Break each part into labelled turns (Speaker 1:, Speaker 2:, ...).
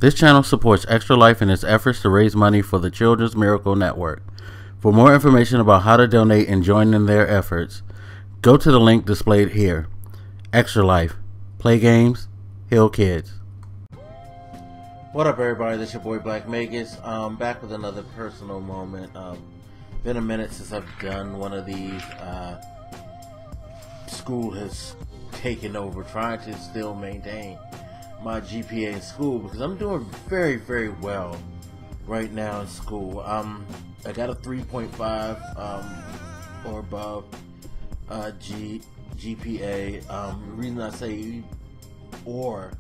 Speaker 1: This channel supports Extra Life in its efforts to raise money for the Children's Miracle Network. For more information about how to donate and join in their efforts, go to the link displayed here. Extra Life. Play games, heal kids. What up, everybody? This is your boy Black Magus. Back with another personal moment. Been a minute since I've done one of these. School has taken over, trying to still maintain my GPA in school because I'm doing very, very well right now in school. I got a 3.5 or above GPA. The reason I say or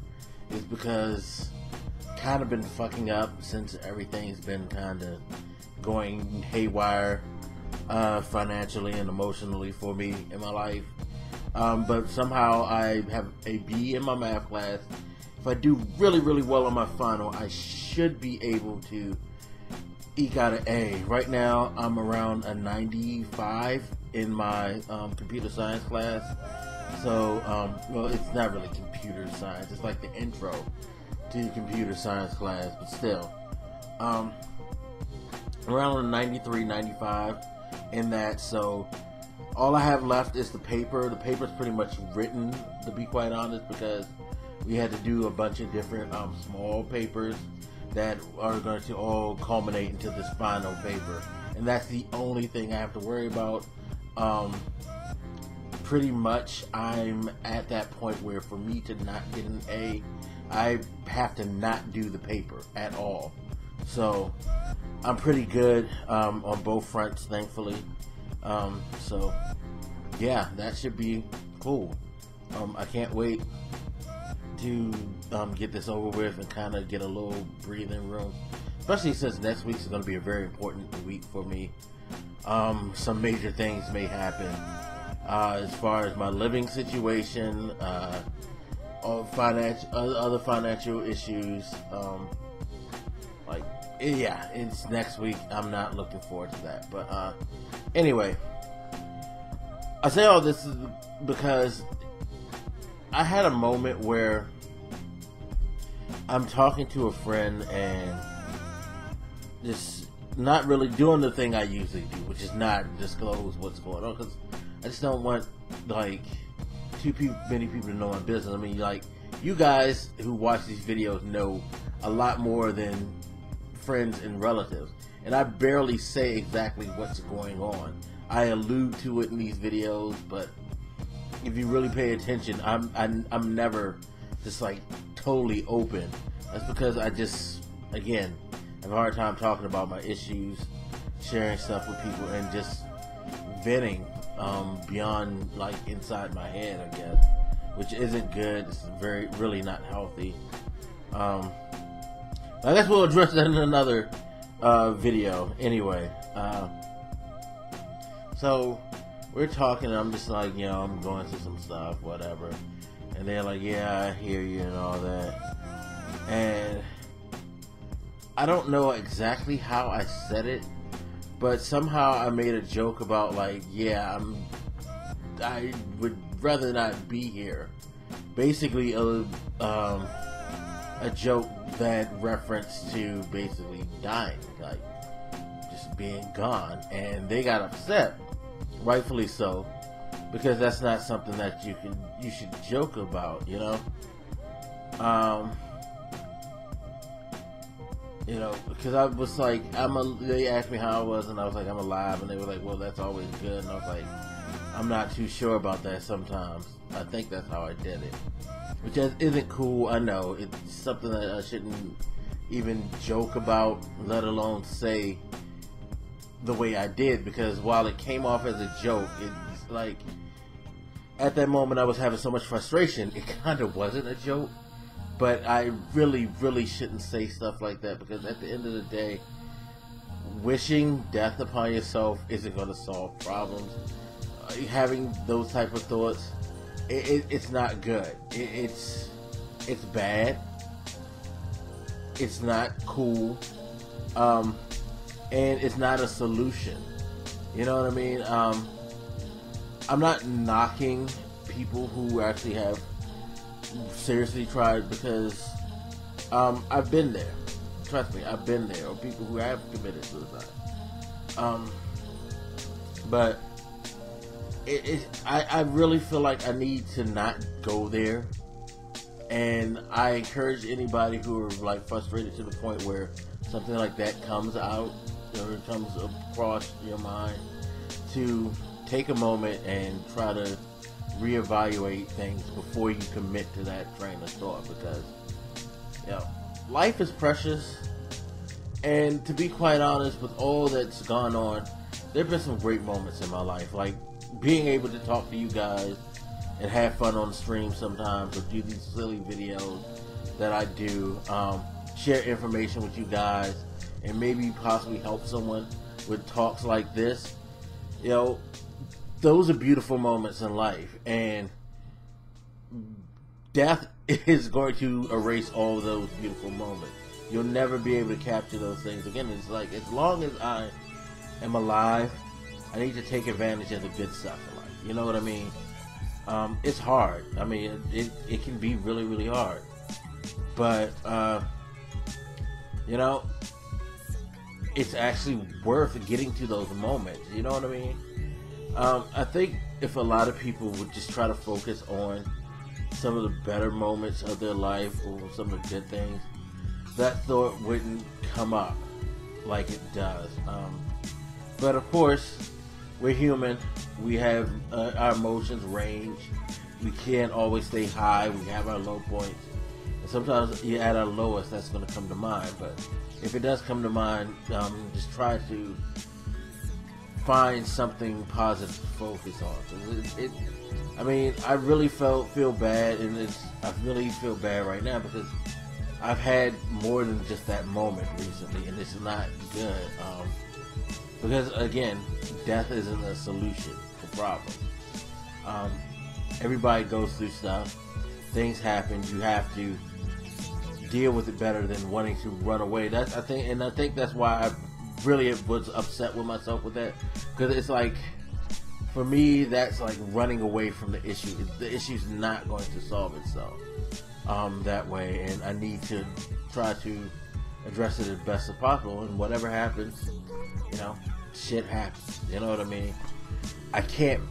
Speaker 1: is because kind of been fucking up since everything's been kind of going haywire financially and emotionally for me in my life. But somehow I have a B in my math class. If I do really, really well on my final, I should be able to eke out an A. Right now, I'm around a 95 in my computer science class. So, well, it's not really computer science. It's like the intro to the computer science class, but still. Around a 93, 95 in that, so all I have left is the paper. The paper's pretty much written, to be quite honest, because we had to do a bunch of different small papers that are going to all culminate into this final paper. And that's the only thing I have to worry about. Pretty much I'm at that point where for me to not get an A, I have to not do the paper at all. So I'm pretty good on both fronts, thankfully. So yeah, that should be cool. I can't wait to get this over with and kind of get a little breathing room, especially since next week is going to be a very important week for me. Some major things may happen as far as my living situation, other financial issues. Yeah, it's next week. I'm not looking forward to that. But anyway, I say all this is because I had a moment where I'm talking to a friend and just not really doing the thing I usually do, which is not disclose what's going on, because I just don't want like many people to know my business. I mean, like, you guys who watch these videos know a lot more than friends and relatives, and I barely say exactly what's going on. I allude to it in these videos, but if you really pay attention, I'm never just like totally open. That's because I just, again, have a hard time talking about my issues, sharing stuff with people, and just venting beyond like inside my head, I guess, which isn't good. It's really not healthy. I guess we'll address that in another video. Anyway, so we're talking, and I'm just like, you know, I'm going through some stuff, whatever. And they're like, yeah, I hear you and all that. And I don't know exactly how I said it, but somehow I made a joke about like, yeah, I would rather not be here. Basically, a joke that referenced to basically dying, like just being gone, and they got upset, rightfully so, because that's not something that you should joke about, you know. You know, because I was like, they asked me how I was, and I was like, I'm alive, and they were like, well, that's always good, and I was like, I'm not too sure about that sometimes. I think that's how I did it, which isn't cool. I know it's something that I shouldn't even joke about, let alone say the way I did, because while it came off as a joke, it's like at that moment I was having so much frustration, it kind of wasn't a joke. But I really, really shouldn't say stuff like that, because at the end of the day, wishing death upon yourself isn't going to solve problems. Having those type of thoughts, it's not good. It's bad. It's not cool. And it's not a solution. You know what I mean? I'm not knocking people who actually have seriously tried, because I've been there. Trust me, I've been there. Or people who have committed suicide. But I really feel like I need to not go there. And I encourage anybody who are like frustrated to the point where something like that comes out or it comes across your mind to take a moment and try to reevaluate things before you commit to that train of thought, because life is precious. And to be quite honest, with all that's gone on, there have been some great moments in my life, like being able to talk to you guys and have fun on the stream sometimes, or do these silly videos that I do, share information with you guys, and maybe possibly help someone with talks like this. Those are beautiful moments in life, and death is going to erase all those beautiful moments. You'll never be able to capture those things again. It's like, as long as I am alive, I need to take advantage of the good stuff in life. You know what I mean? It's hard. I mean, it can be really, really hard. But, it's actually worth getting to those moments. You know what I mean? I think if a lot of people would just try to focus on some of the better moments of their life or some of the good things, that thought wouldn't come up like it does. But of course, we're human. We have our emotions range. We can't always stay high. We have our low points. And sometimes at our lowest, that's going to come to mind. But if it does come to mind, just try to find something positive to focus on. I really feel bad, and I really feel bad right now because I've had more than just that moment recently, and it's not good. Because again, death isn't a solution to problems. Everybody goes through stuff. Things happen. You have to deal with it better than wanting to run away. I think that's why I really was upset with myself with that, because it's like, for me, that's like running away from the issue. The issue's not going to solve itself that way, and I need to try to address it as best as possible. And whatever happens, shit happens. You know what I mean? I can't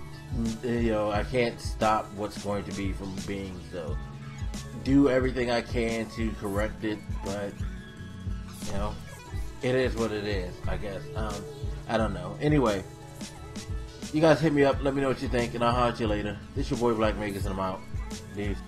Speaker 1: stop what's going to be from being. So do everything I can to correct it, but it is what it is, I guess. I don't know. Anyway, you guys hit me up. Let me know what you think, and I'll holler at you later. This your boy Black Vegas, and I'm out. Peace.